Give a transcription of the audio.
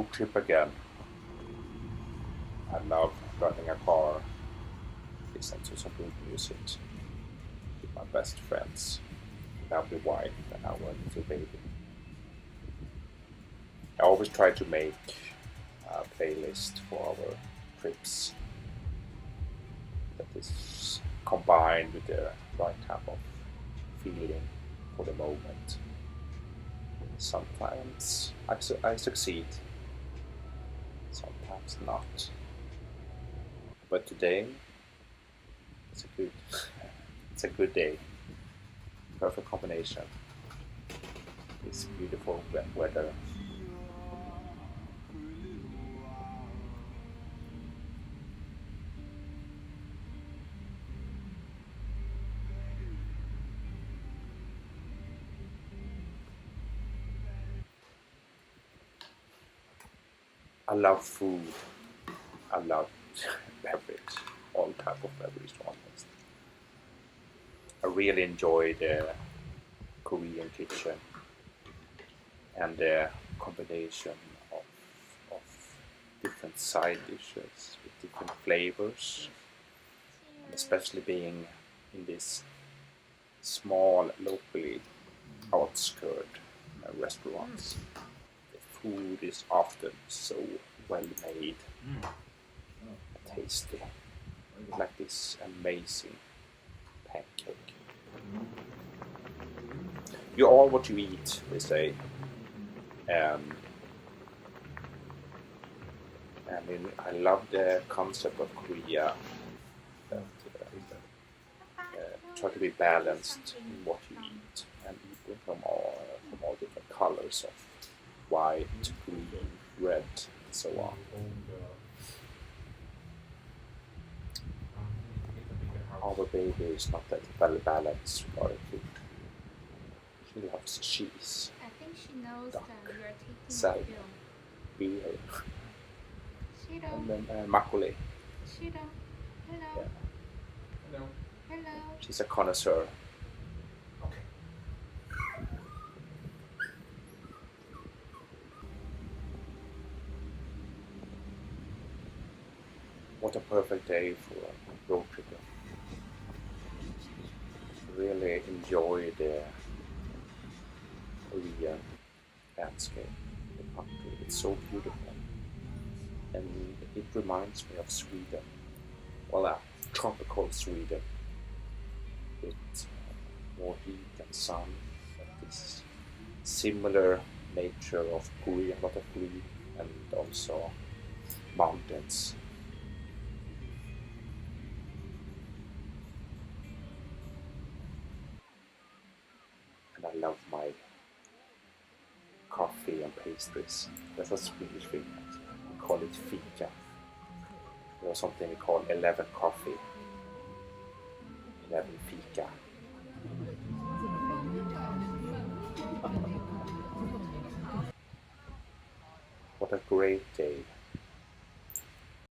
road trip again. I love driving a car, listen to some good music with my best friends, lovely wife, and our little baby. I always try to make a playlist for our trips that is combined with the right type of feeling for the moment. Sometimes I succeed, sometimes not. But today, it's a good day. Perfect combination. It's beautiful weather. I love food. I love beverage, all type of beverage almost. I really enjoy the Korean kitchen and the combination of different side dishes with different flavors, and especially being in this small, locally outskirt restaurants. Food is often so well made, tasty, like this amazing pancake. You are what you eat, they say. I love the concept of Korea that try to be balanced in what you eat and eat from all different colors of white, green, red, and so on. Our baby is not that well balanced regarding food. She loves cheese, I think she knows duck, that you are taking salmon, a beer, film. and then makgeolli. Shiro, hello. Yeah. Hello. Hello. She's a connoisseur. Okay. What a perfect day for a road trip. Really enjoy the Korean landscape, the country. It's so beautiful. And it reminds me of Sweden. Well, tropical Sweden with more heat and sun, but this similar nature of Korea, a lot of green and also mountains. And I love my coffee and pastries. That's a Swedish thing. We call it fika. There's something we call 11 coffee, 11 fika. What a great day.